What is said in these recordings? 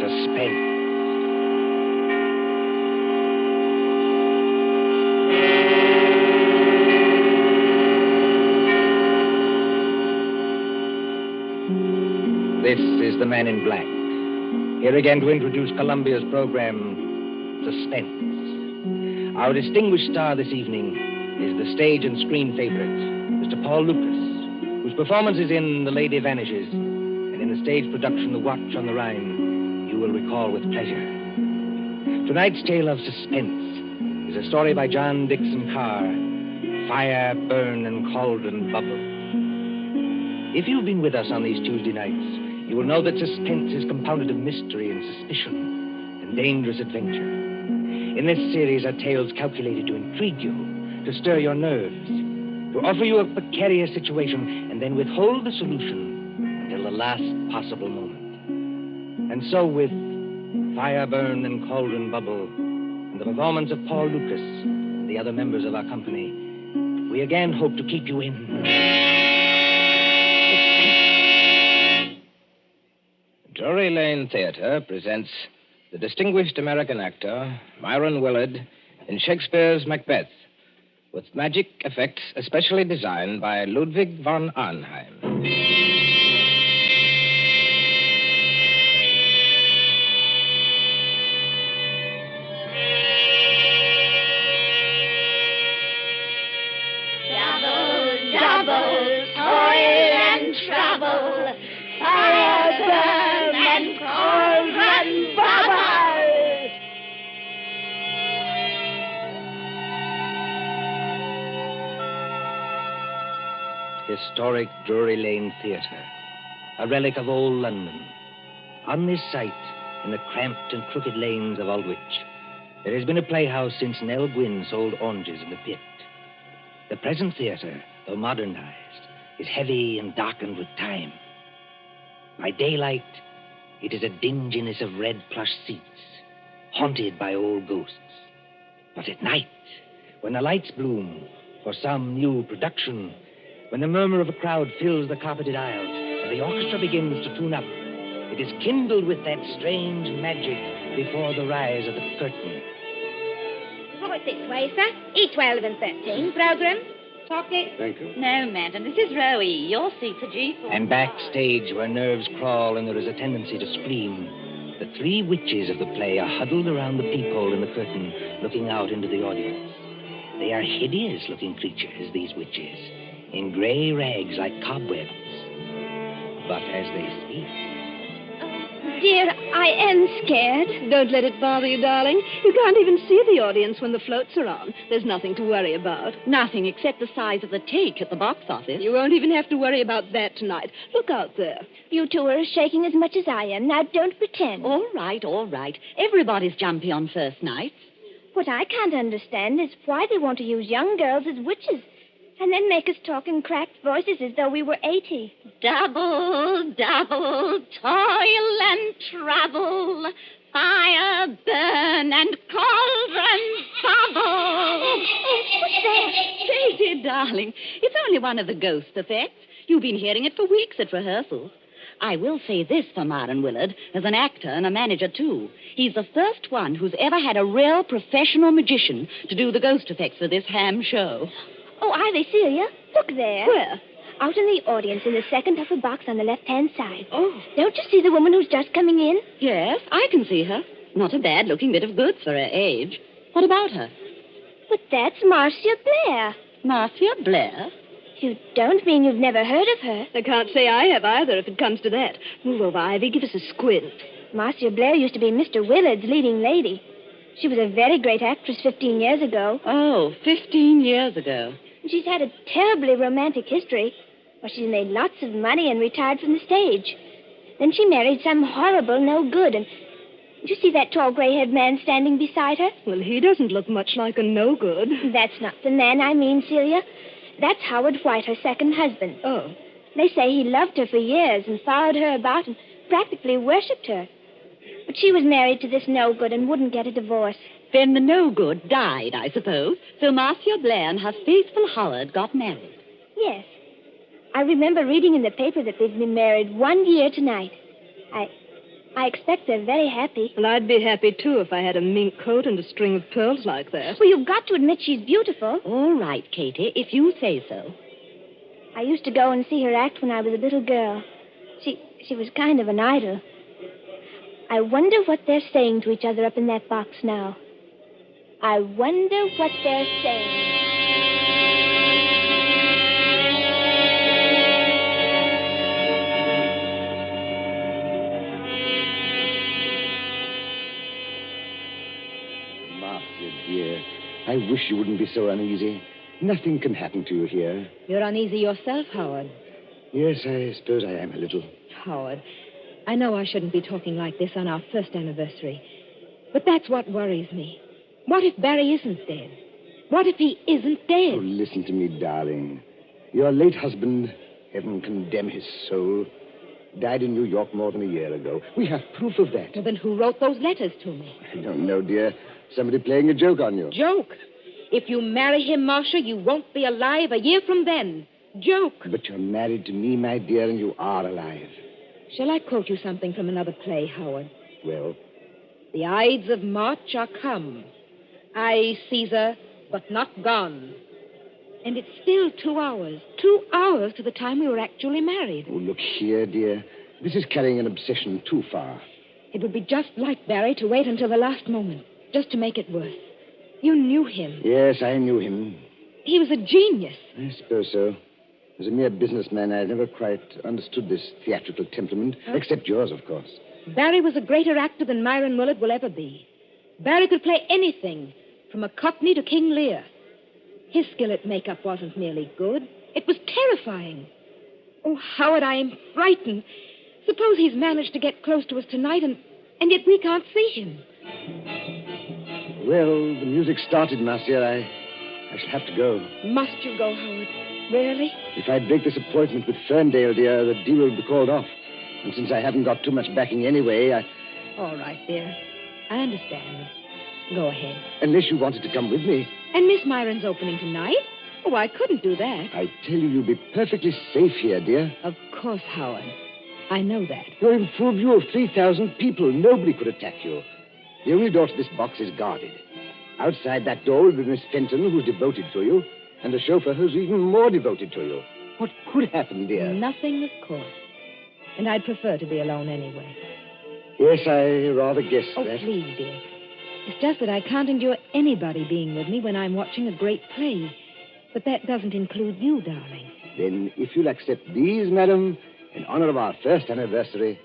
Suspense. This is the Man in Black. Here again to introduce Columbia's program, Suspense. Our distinguished star this evening is the stage and screen favorite, Mr. Paul Lucas, whose performances in The Lady Vanishes and in the stage production The Watch on the Rhine you will recall with pleasure. Tonight's tale of suspense is a story by John Dixon Carr, Fire, Burn, and Cauldron Bubble. If you've been with us on these Tuesday nights, you will know that suspense is compounded of mystery and suspicion and dangerous adventure. In this series are tales calculated to intrigue you, to stir your nerves, to offer you a precarious situation and then withhold the solution until the last possible moment. And so with Fire, Burn, and Cauldron Bubble and the performance of Paul Lucas and the other members of our company, we again hope to keep you in... Drury Lane Theater presents the distinguished American actor, Myron Willard, in Shakespeare's Macbeth, with magic effects especially designed by Ludwig von Arnheim. Double, double, toil and trouble, fire, burn, and cauldron bubble. Historic Drury Lane Theater, a relic of old London. On this site, in the cramped and crooked lanes of Aldwych, there has been a playhouse since Nell Gwynn sold oranges in the pit. The present theater, though modernized, is heavy and darkened with time. By daylight, it is a dinginess of red plush seats, haunted by old ghosts. But at night, when the lights bloom for some new production, when the murmur of a crowd fills the carpeted aisles and the orchestra begins to tune up, it is kindled with that strange magic before the rise of the curtain. Right this way, sir. E12 and 13. Program. Chocolate. Thank you. No, madam. This is row E. Your seat's a G4. And backstage, where nerves crawl and there is a tendency to scream, the three witches of the play are huddled around the peephole in the curtain, looking out into the audience. They are hideous-looking creatures, these witches, in gray rags like cobwebs. But as they speak... Dear, I am scared. Don't let it bother you, darling. You can't even see the audience when the floats are on. There's nothing to worry about. Nothing except the size of the take at the box office. You won't even have to worry about that tonight. Look out there. You two are shaking as much as I am. Now, don't pretend. All right, all right. Everybody's jumpy on first nights. What I can't understand is why they want to use young girls as witches and then make us talk in cracked voices as though we were 80. Double, double, toil and trouble, fire, burn, and cauldron bubble. What's that? Say, dear darling, it's only one of the ghost effects. You've been hearing it for weeks at rehearsals. I will say this for Myron Willard, as an actor and a manager, too. He's the first one who's ever had a real professional magician to do the ghost effects for this ham show. Oh, Ivy, Celia, look there. Where? Out in the audience in the second upper box on the left-hand side. Oh. Don't you see the woman who's just coming in? Yes, I can see her. Not a bad-looking bit of goods for her age. What about her? But that's Marcia Blair. Marcia Blair? You don't mean you've never heard of her? I can't say I have either, if it comes to that. Move over, Ivy. Give us a squint. Marcia Blair used to be Mr. Willard's leading lady. She was a very great actress 15 years ago. Oh, 15 years ago. She's had a terribly romantic history. Well, she's made lots of money and retired from the stage. Then she married some horrible no-good, and... Do you see that tall gray-haired man standing beside her? Well, he doesn't look much like a no-good. That's not the man I mean, Celia. That's Howard White, her second husband. Oh. They say he loved her for years and followed her about and practically worshipped her. But she was married to this no-good and wouldn't get a divorce. Then the no-good died, I suppose. So Marcia Blair and her faithful Howard got married. Yes. I remember reading in the paper that they've been married 1 year tonight. I expect they're very happy. Well, I'd be happy, too, if I had a mink coat and a string of pearls like that. Well, you've got to admit she's beautiful. All right, Katie, if you say so. I used to go and see her act when I was a little girl. She was kind of an idol. I wonder what they're saying to each other up in that box now. I wonder what they're saying. Marcia, dear, I wish you wouldn't be so uneasy. Nothing can happen to you here. You're uneasy yourself, Howard. Yes, I suppose I am a little. Howard, I know I shouldn't be talking like this on our first anniversary, but that's what worries me. What if Barry isn't dead? What if he isn't dead? Oh, listen to me, darling. Your late husband, heaven condemn his soul, died in New York more than a year ago. We have proof of that. Well, then who wrote those letters to me? I don't know, dear. Somebody playing a joke on you. Joke. If you marry him, Marcia, you won't be alive a year from then. Joke. But you're married to me, my dear, and you are alive. Shall I quote you something from another play, Howard? Well, The Ides of March are come. I, Caesar, but not gone. And it's still 2 hours. 2 hours to the time we were actually married. oh, look here, dear. This is carrying an obsession too far. It would be just like Barry to wait until the last moment, just to make it worse. You knew him. Yes, I knew him. He was a genius. I suppose so. As a mere businessman, I never quite understood this theatrical temperament, except yours, of course. Barry was a greater actor than Myron Willard will ever be. Barry could play anything, from a Cockney to King Lear. His skill at makeup wasn't merely good. It was terrifying. Oh, Howard, I am frightened. Suppose he's managed to get close to us tonight, and yet we can't see him. Well, the music started, Marcia. I shall have to go. Must you go, Howard? Really? If I break this appointment with Ferndale, dear, the deal will be called off. And since I haven't got too much backing anyway, All right, dear. I understand. Go ahead. unless you wanted to come with me, And Miss Myron's opening tonight? Oh, I couldn't do that. I tell you, you'll be perfectly safe here, dear. Of course, Howard. I know that. You're in full view of 3,000 people. Nobody could attack you. The only door to this box is guarded. Outside that door will be Miss Fenton, who's devoted to you, and a chauffeur who's even more devoted to you. What could happen, dear? Nothing, of course. And I'd prefer to be alone anyway. Yes, I rather guessed Oh, that. please, dear. It's just that I can't endure anybody being with me when I'm watching a great play. But that doesn't include you, darling. Then, if you'll accept these, madam, in honor of our first anniversary.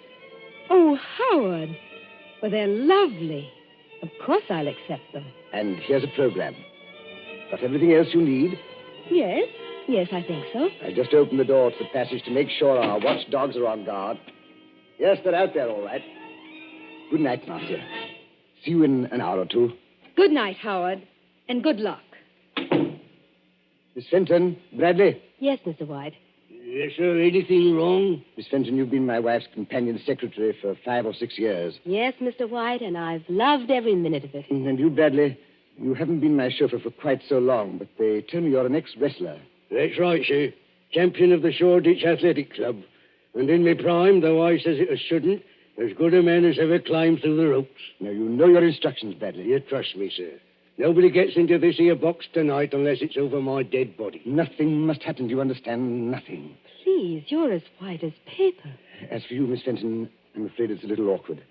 Oh, Howard. Well, they're lovely. Of course I'll accept them. And here's a program. Got everything else you need? Yes? Yes, I think so. I just opened the door to the passage to make sure our watchdogs are on guard. Yes, they're out there, all right. Good night, Marcia. See you in an hour or two. Good night, Howard. And good luck. Miss Fenton, Bradley. Yes, Mr. White. Yes, sir. Anything wrong? Miss Fenton, you've been my wife's companion secretary for 5 or 6 years. Yes, Mr. White, and I've loved every minute of it. And you, Bradley, you haven't been my chauffeur for quite so long, but they tell me you're an ex-wrestler. That's right, sir. Champion of the Shoreditch Athletic Club. And in my prime, though I says it as shouldn't, as good a man as ever climbed through the ropes. Now, you know your instructions, Bradley. You trust me, sir. Nobody gets into this here box tonight unless it's over my dead body. Nothing must happen, do you understand? Nothing. Please, you're as white as paper. As for you, Miss Fenton, I'm afraid it's a little awkward.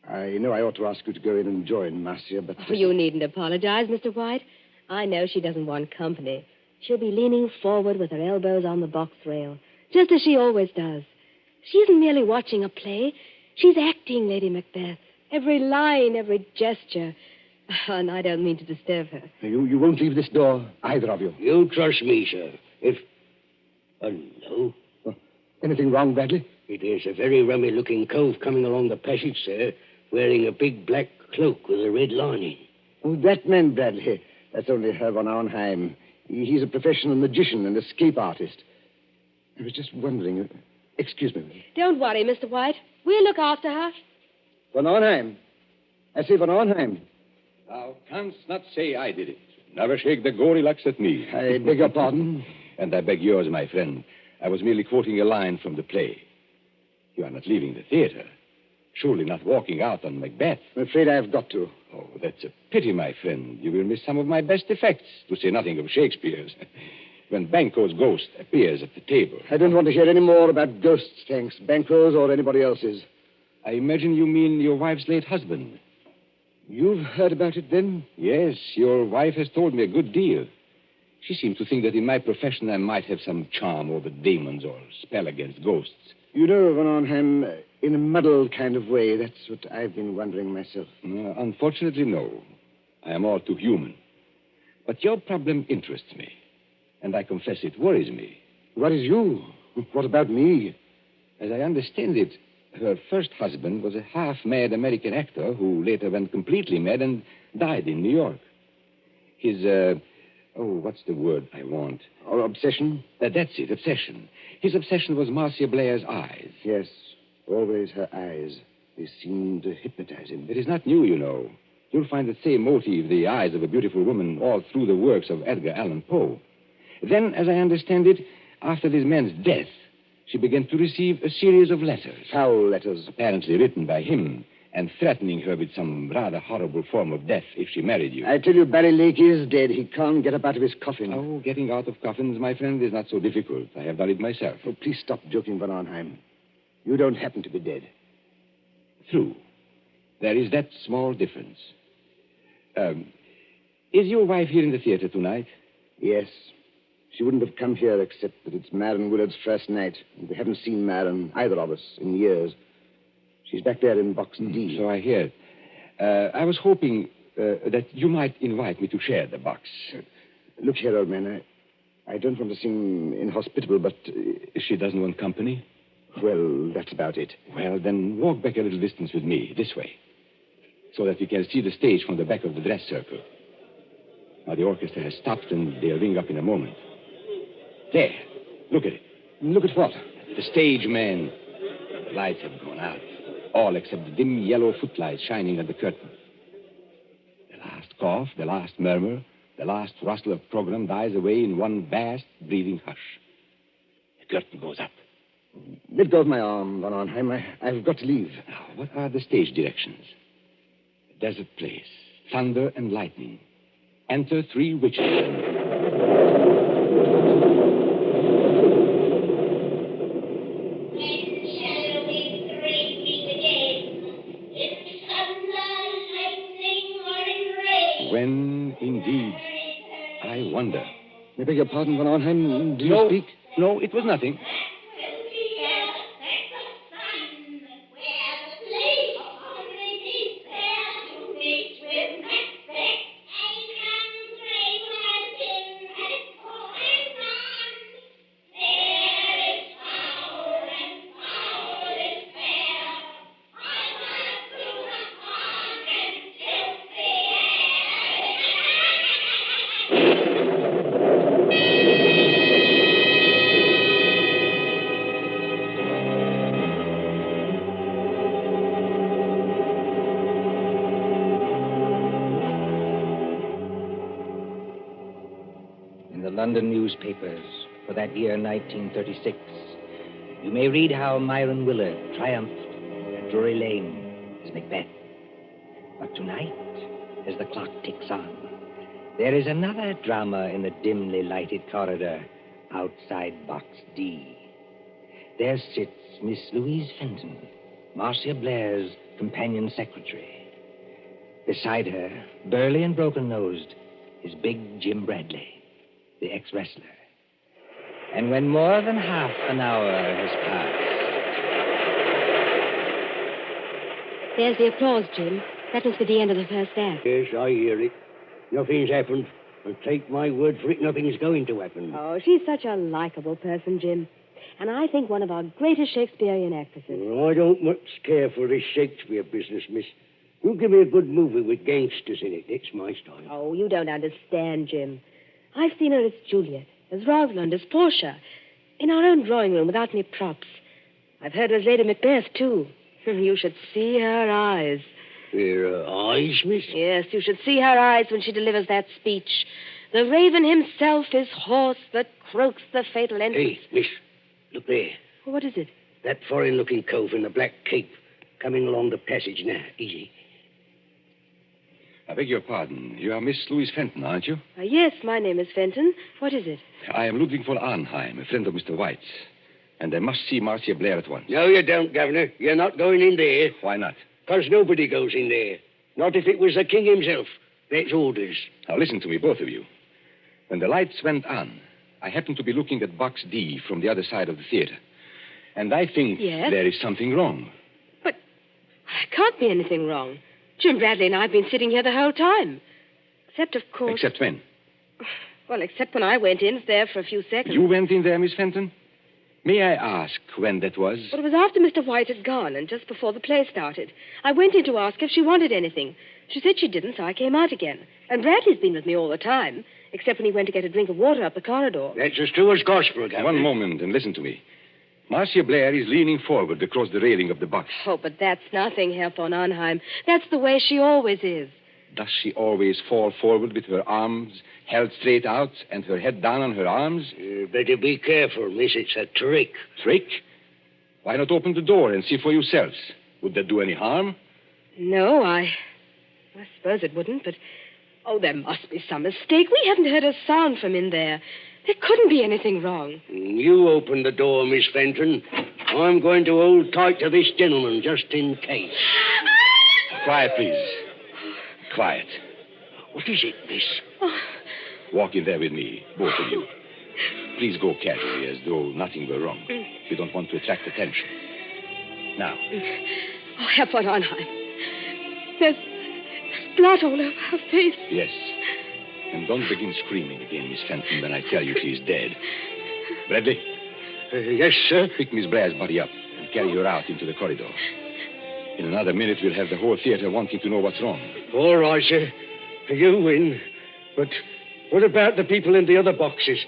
I know I ought to ask you to go in and join Marcia, but... Oh, you needn't apologize, Mr. White. I know she doesn't want company. She'll be leaning forward with her elbows on the box rail, just as she always does. She isn't merely watching a play. She's acting, Lady Macbeth. Every line, every gesture. And I don't mean to disturb her. You won't leave this door, either of you. You trust me, sir. If... no. Anything wrong, Bradley? It is a very rummy-looking cove coming along the passage, sir, wearing a big black cloak with a red lining. Oh, that man, Bradley. That's only Herr von Arnheim. He's a professional magician and escape artist. I was just wondering... Excuse me. Don't worry, Mr. White. We'll look after her. Von Arnheim. I say von Arnheim. Thou canst not say I did it. Never shake the gory locks at me. I beg your pardon? And I beg yours, my friend. I was merely quoting a line from the play. You are not leaving the theater. Surely not walking out on Macbeth. I'm afraid I've got to. Oh, that's a pity, my friend. You will miss some of my best effects, to say nothing of Shakespeare's. When Banquo's ghost appears at the table. I don't want to hear any more about ghosts, thanks. Banquo's or anybody else's. I imagine you mean your wife's late husband. You've heard about it, then? Yes, your wife has told me a good deal. She seems to think that in my profession I might have some charm over demons or spell against ghosts. You know, Van Arnhem, in a muddled kind of way, that's what I've been wondering myself. Unfortunately, no. I am all too human. But your problem interests me. And I confess it worries me. Worries you? What about me? As I understand it, her first husband was a half-mad American actor who later went completely mad and died in New York. His, what's the word I want? Or obsession? That's it, obsession. His obsession was Marcia Blair's eyes. Yes, always her eyes. They seemed to hypnotize him. It is not new, you know. You'll find the same motive, the eyes of a beautiful woman, all through the works of Edgar Allan Poe. Then, as I understand it, after this man's death, she began to receive a series of letters. Foul letters. Apparently written by him, and threatening her with some rather horrible form of death if she married you. I tell you, Barry Lake is dead. He can't get up out of his coffin. Oh, getting out of coffins, my friend, is not so difficult. I have done it myself. Oh, please stop joking, Van Arnhem. You don't happen to be dead. True. There is that small difference. Is your wife here in the theater tonight? Yes. She wouldn't have come here except that it's Marion Willard's first night. And we haven't seen Marion, either of us, in years. She's back there in Box D. So I hear. I was hoping that you might invite me to share the box. Look here, old man. I don't want to seem inhospitable, but... She doesn't want company? Well, that's about it. Well, then walk back a little distance with me, this way, so that we can see the stage from the back of the dress circle. Now, the orchestra has stopped, and they'll ring up in a moment. There. Look at it. Look at what? The stage, man. The lights have gone out. All except the dim yellow footlights shining at the curtain. The last cough, the last murmur, the last rustle of program dies away in one vast, breathing hush. The curtain goes up. Let go of my arm, Van Arnhem. I've got to leave. Now, what are the stage directions? A desert place. Thunder and lightning. Enter 3 witches and... When, indeed, I wonder. I beg your pardon, Van Arnhem. Do you speak? No, it was nothing. London newspapers for that year 1936, you may read how Myron Willard triumphed at Drury Lane as Macbeth. But tonight, as the clock ticks on, there is another drama in the dimly lighted corridor outside Box D. There sits Miss Louise Fenton, Marcia Blair's companion secretary. Beside her, burly and broken-nosed, is big Jim Bradley, the ex-wrestler. And when more than half an hour has passed... There's the applause, Jim. That must be the end of the first act. Yes, I hear it. Nothing's happened. But take my word for it, nothing's going to happen. Oh, she's such a likable person, Jim. And I think one of our greatest Shakespearean actresses. Well, I don't much care for this Shakespeare business, miss. You give me a good movie with gangsters in it. It's my style. Oh, you don't understand, Jim. I've seen her as Juliet, as Rosalind, as Portia, in our own drawing room without any props. I've heard her as Lady Macbeth, too. You should see her eyes. Her eyes, miss? Yes, you should see her eyes when she delivers that speech. The raven himself is hoarse that croaks the fatal end. Hey, miss, look there. What is it? That foreign-looking cove in the black cape. Coming along the passage now. Easy. I beg your pardon. You are Miss Louise Fenton, aren't you? Yes, my name is Fenton. What is it? I am Ludwig von Arnheim, a friend of Mr. White's. And I must see Marcia Blair at once. No, you don't, Governor. You're not going in there. Why not? Because nobody goes in there. Not if it was the king himself. That's orders. Now listen to me, both of you. When the lights went on, I happened to be looking at Box D from the other side of the theater. And I think Yes? there is something wrong. But there can't be anything wrong. Jim Bradley and I have been sitting here the whole time. Except, of course... Except when? Well, except when I went in there for a few seconds. You went in there, Miss Fenton? May I ask when that was? But it was after Mr. White had gone and just before the play started. I went in to ask if she wanted anything. She said she didn't, so I came out again. And Bradley's been with me all the time, except when he went to get a drink of water up the corridor. That's as true as gospel, Governor. One moment and listen to me. Marcia Blair is leaning forward across the railing of the box. Oh, but that's nothing, Herr von Arnheim. That's the way she always is. Does she always fall forward with her arms held straight out and her head down on her arms? Better be careful, miss. It's a trick. Trick? Why not open the door and see for yourselves? Would that do any harm? No, I suppose it wouldn't, but... Oh, there must be some mistake. We haven't heard a sound from in there. There couldn't be anything wrong. You open the door, Miss Fenton. I'm going to hold tight to this gentleman, just in case. Quiet, please. Quiet. What is it, miss? Walk in there with me, both of you. Please go casually, as though nothing were wrong. We don't want to attract attention. Now. Oh, Herr von Arnheim. There's blood all over her face. Yes. And don't begin screaming again, Miss Fenton, when I tell you she's dead. Bradley? Yes, sir? Pick Miss Blair's body up and carry her out into the corridor. In another minute, we'll have the whole theater wanting to know what's wrong. All right, sir. You win. But what about the people in the other boxes?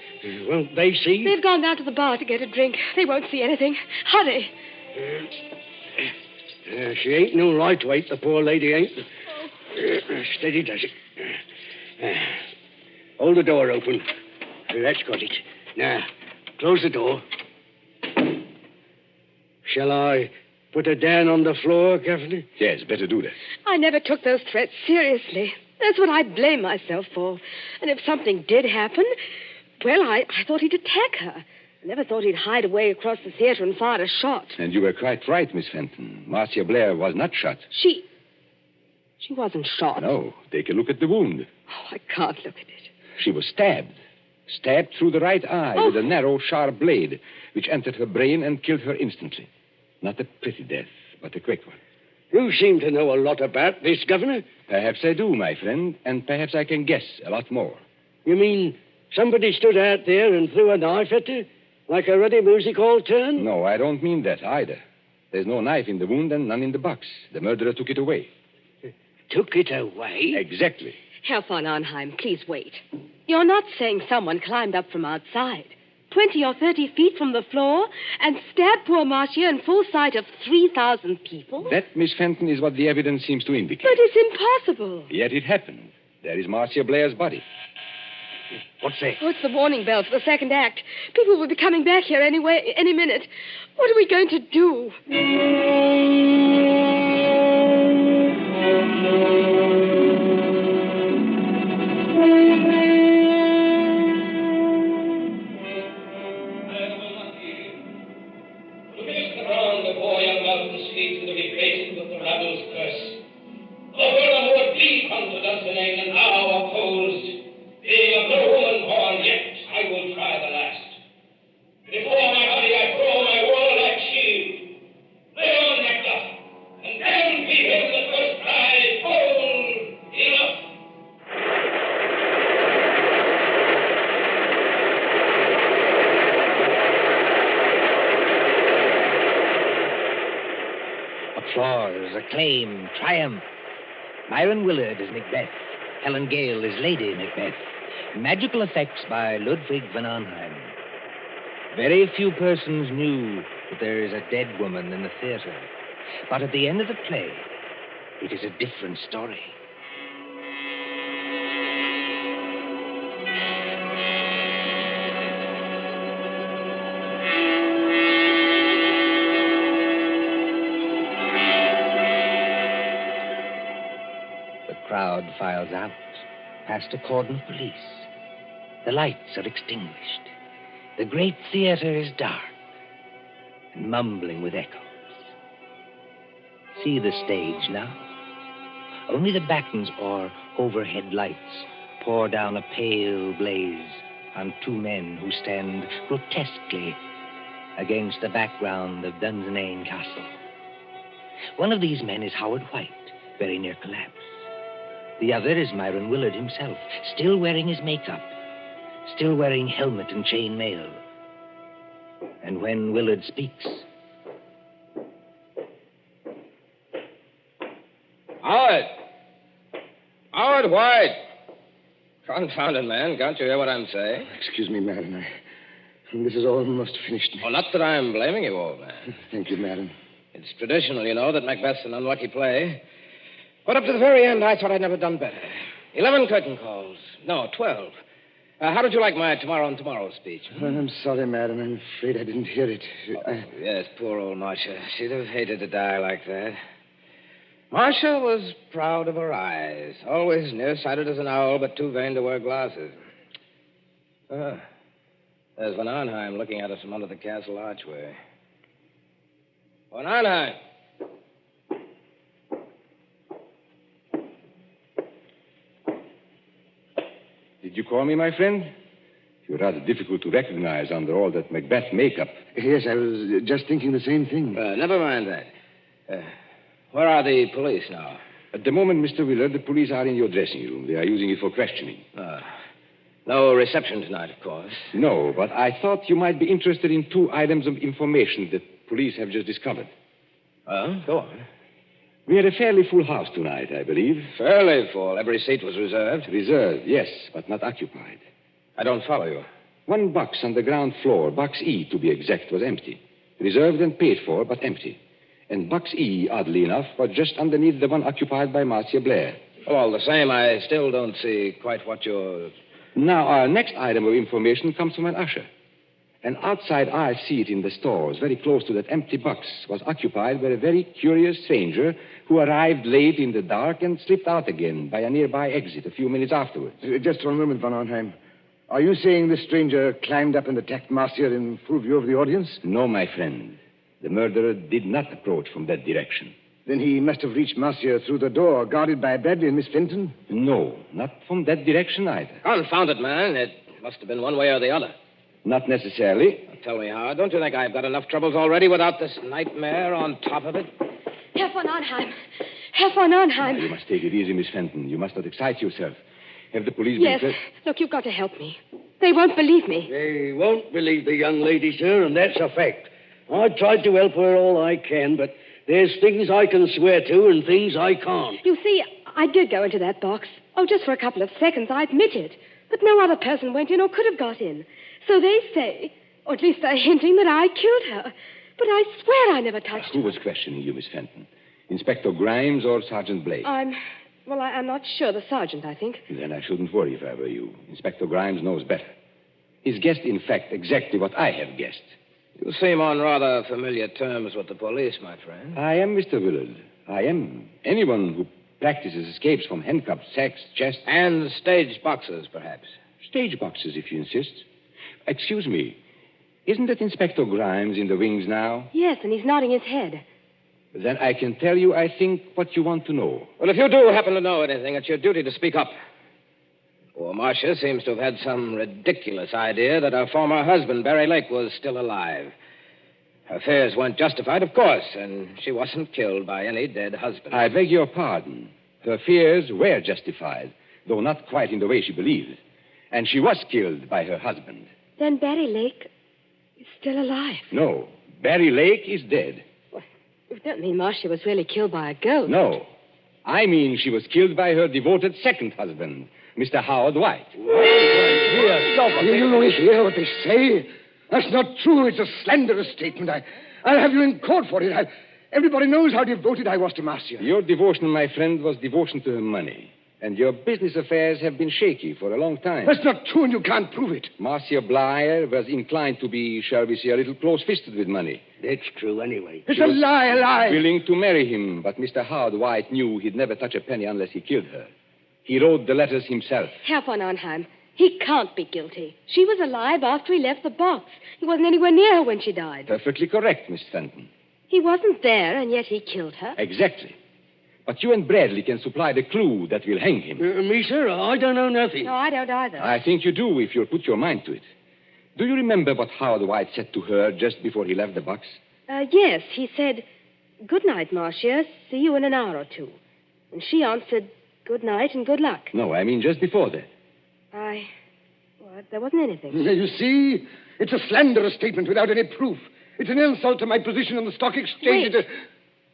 Won't they see? They've gone down to the bar to get a drink. They won't see anything. Hurry. She ain't no lightweight, the poor lady ain't. Steady does it. Hold the door open. That's got it. Now, close the door. Shall I put her down on the floor, Governor? Yes, better do that. I never took those threats seriously. That's what I blame myself for. And if something did happen, well, I thought he'd attack her. I never thought he'd hide away across the theater and fire a shot. And you were quite right, Miss Fenton. Marcia Blair was not shot. She wasn't shot. No, take a look at the wound. Oh, I can't look at it. She was stabbed. Stabbed through the right eye with a narrow, sharp blade, which entered her brain and killed her instantly. Not a pretty death, but a quick one. You seem to know a lot about this, Governor. Perhaps I do, my friend, and perhaps I can guess a lot more. You mean somebody stood out there and threw a knife at her? Like a ruddy music hall turn? No, I don't mean that either. There's no knife in the wound and none in the box. The murderer took it away. Took it away? Exactly. Herr von Arnheim, please wait. You're not saying someone climbed up from outside, 20 or 30 feet from the floor, and stabbed poor Marcia in full sight of 3,000 people? That, Miss Fenton, is what the evidence seems to indicate. But it's impossible. Yet it happened. There is Marcia Blair's body. What's that? Oh, it's the warning bell for the second act. People will be coming back here any minute. What are we going to do? Applause, acclaim, triumph. Myron Willard as Macbeth. Helen Gale as Lady Macbeth. Magical effects by Ludwig von Arnheim. Very few persons knew that there is a dead woman in the theater. But at the end of the play, it is a different story. crowd files out, past a cordon of police. The lights are extinguished. The great theater is dark and mumbling with echoes. See the stage now. Only the battens or overhead lights pour down a pale blaze on two men who stand grotesquely against the background of Dunsinane Castle. One of these men is Howard White, very near collapse. The other is Myron Willard himself, still wearing his makeup, still wearing helmet and chain mail. And when Willard speaks... Howard! Howard White! Confounded man, can't you hear what I'm saying? Excuse me, Madam. This is almost finished. Oh, not that I'm blaming you, old man. Thank you, Madam. It's traditional, you know, that Macbeth's an unlucky play. But up to the very end, I thought I'd never done better. 11 curtain calls. No, 12. How did you like my tomorrow and tomorrow speech? I'm sorry, Madam. I'm afraid I didn't hear it. Yes, poor old Marcia. She'd have hated to die like that. Marcia was proud of her eyes. Always nearsighted as an owl, but too vain to wear glasses. There's Von Arnheim looking at us from under the castle archway. Von Arnheim! Did you call me, my friend? You're rather difficult to recognize under all that Macbeth makeup. Yes, I was just thinking the same thing. Never mind that. Where are the police now? At the moment, Mr. Willard, the police are in your dressing room. They are using it for questioning. No reception tonight, of course. No, but I thought you might be interested in 2 items of information that police have just discovered. Go on. We had a fairly full house tonight, I believe. Fairly full. Every seat was reserved. Reserved, yes, but not occupied. I don't follow you. 1 box on the ground floor, box E to be exact, was empty. Reserved and paid for, but empty. And box E, oddly enough, was just underneath the one occupied by Marcia Blair. Well, all the same, I still don't see quite what you're... Now, our next item of information comes from an usher. An outside eye seat in the stores, very close to that empty box, was occupied by a very curious stranger who arrived late in the dark and slipped out again by a nearby exit a few minutes afterwards. Just one moment, Von Arnheim. Are you saying the stranger climbed up and attacked Marcia in full view of the audience? No, my friend. The murderer did not approach from that direction. Then he must have reached Marcia through the door, guarded by Bradley and Miss Fenton? No, not from that direction either. Confound it, man. It must have been one way or the other. Not necessarily. Now, tell me, Howard, don't you think I've got enough troubles already without this nightmare on top of it? Herr von Arnheim. Herr von Arnheim. Now, you must take it easy, Miss Fenton. You must not excite yourself. Have the police Yes. been... Look, you've got to help me. They won't believe me. They won't believe the young lady, sir, and that's a fact. I've tried to help her all I can, but there's things I can swear to and things I can't. You see, I did go into that box. Oh, just for a couple of seconds, I admit it. But no other person went in or could have got in. So they say, or at least they're hinting that I killed her. But I swear I never touched her. Who was questioning you, Miss Fenton? Inspector Grimes or Sergeant Blake? I'm not sure. The sergeant, I think. Then I shouldn't worry if I were you. Inspector Grimes knows better. He's guessed, in fact, exactly what I have guessed. You seem on rather familiar terms with the police, my friend. I am, Mr. Willard. I am. Anyone who practices escapes from handcuffs, sacks, chests... And stage boxes, perhaps. Stage boxes, if you insist. Excuse me. Isn't that Inspector Grimes in the wings now? Yes, and he's nodding his head. Then I can tell you, I think, what you want to know. Well, if you do happen to know anything, it's your duty to speak up. Poor Marcia seems to have had some ridiculous idea that her former husband, Barry Lake, was still alive. Her fears weren't justified, of course, and she wasn't killed by any dead husband. I beg your pardon. Her fears were justified, though not quite in the way she believed. And she was killed by her husband. Then Barry Lake is still alive. No, Barry Lake is dead. Well, you don't mean Marcia was really killed by a ghost? No. I mean she was killed by her devoted second husband, Mr. Howard White. Here, stop. You hear what they say? That's not true. It's a slanderous statement. I'll have you in court for it. Everybody knows how devoted I was to Marcia. Your devotion, my friend, was devotion to her money. And your business affairs have been shaky for a long time. That's not true, and you can't prove it. Marcia Blair was inclined to be, shall we say, a little close-fisted with money. That's true, anyway. It's She a was lie. Willing to marry him, but Mr. Howard White knew he'd never touch a penny unless he killed her. He wrote the letters himself. Herr von Arnheim, he can't be guilty. She was alive after he left the box. He wasn't anywhere near her when she died. Perfectly correct, Miss Fenton. He wasn't there, and yet he killed her. Exactly. But you and Bradley can supply the clue that will hang him. Me, sir? I don't know nothing. No, I don't either. I think you do if you'll put your mind to it. Do you remember what Howard White said to her just before he left the box? Yes, he said, "Good night, Marcia. See you in an hour or two." And she answered, "Good night and good luck." No, I mean just before that. Well, there wasn't anything. You see? It's a slanderous statement without any proof. It's an insult to my position on the stock exchange. Wait.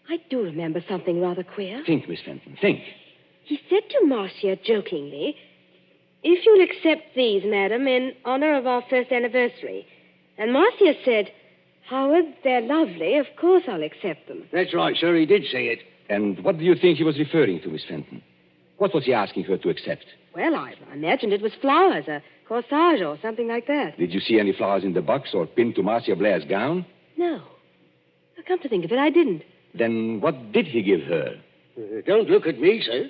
I do remember something rather queer. Think, Miss Fenton, think. He said to Marcia jokingly, "If you'll accept these, madam, in honor of our first anniversary." And Marcia said, "Howard, they're lovely. Of course I'll accept them." That's right, sir. He did say it. And what do you think he was referring to, Miss Fenton? What was he asking her to accept? Well, I imagined it was flowers, a corsage or something like that. Did you see any flowers in the box or pinned to Marcia Blair's gown? No. Now, come to think of it, I didn't. Then what did he give her? Don't look at me, sir.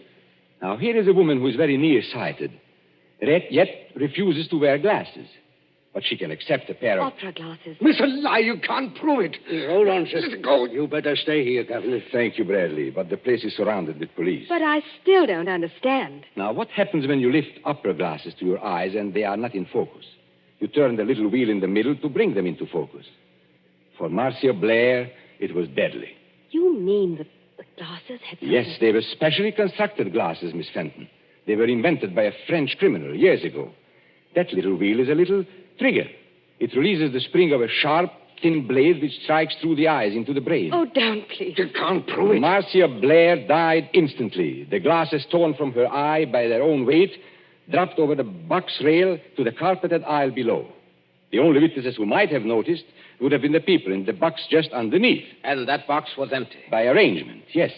Now, here is a woman who is very nearsighted, yet refuses to wear glasses. But she can accept a pair of... Opera glasses. Miss, a lie. You can't prove it. Hold on, sir. Let go. You better stay here, Governor. Thank you, Bradley, but the place is surrounded with police. But I still don't understand. Now, what happens when you lift opera glasses to your eyes and they are not in focus? You turn the little wheel in the middle to bring them into focus. For Marcia Blair, it was deadly. You mean that the glasses had something... Yes, they were specially constructed glasses, Miss Fenton. They were invented by a French criminal years ago. That little wheel is a little trigger. It releases the spring of a sharp, thin blade which strikes through the eyes into the brain. Oh, don't, please. You can't prove it. Marcia Blair died instantly. The glasses torn from her eye by their own weight dropped over the box rail to the carpeted aisle below. The only witnesses who might have noticed would have been the people in the box just underneath. And that box was empty. By arrangement, yes.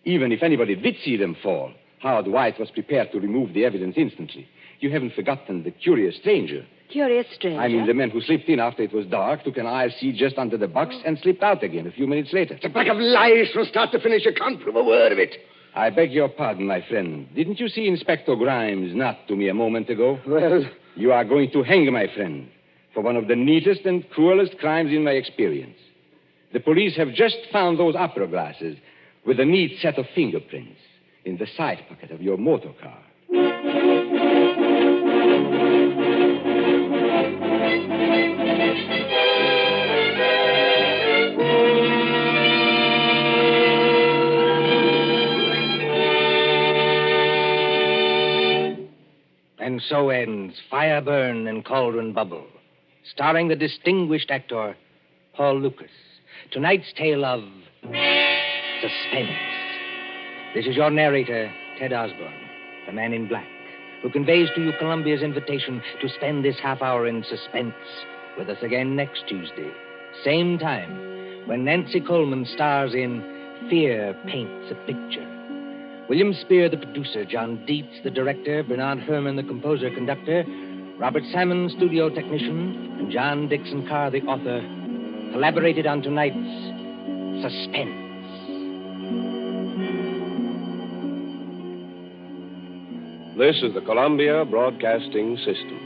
Even if anybody did see them fall, Howard White was prepared to remove the evidence instantly. You haven't forgotten the curious stranger. Curious stranger? I mean the man who slipped in after it was dark, took an aisle seat just under the box, and slipped out again a few minutes later. It's a pack of lies from start to finish. You can't prove a word of it. I beg your pardon, my friend. Didn't you see Inspector Grimes nod to me a moment ago? Well... You are going to hang, my friend, for one of the neatest and cruelest crimes in my experience. The police have just found those opera glasses with a neat set of fingerprints in the side pocket of your motor car. And so ends Fire Burn and Cauldron Bubble, starring the distinguished actor Paul Lucas. Tonight's tale of suspense. This is your narrator, Ted Osborne, the man in black, who conveys to you Columbia's invitation to spend this half hour in suspense with us again next Tuesday, same time, when Nancy Coleman stars in Fear Paints a Picture. William Spear, the producer, John Dietz, the director, Bernard Herrmann, the composer-conductor, Robert Salmon, studio technician, and John Dixon Carr, the author, collaborated on tonight's Suspense. This is the Columbia Broadcasting System.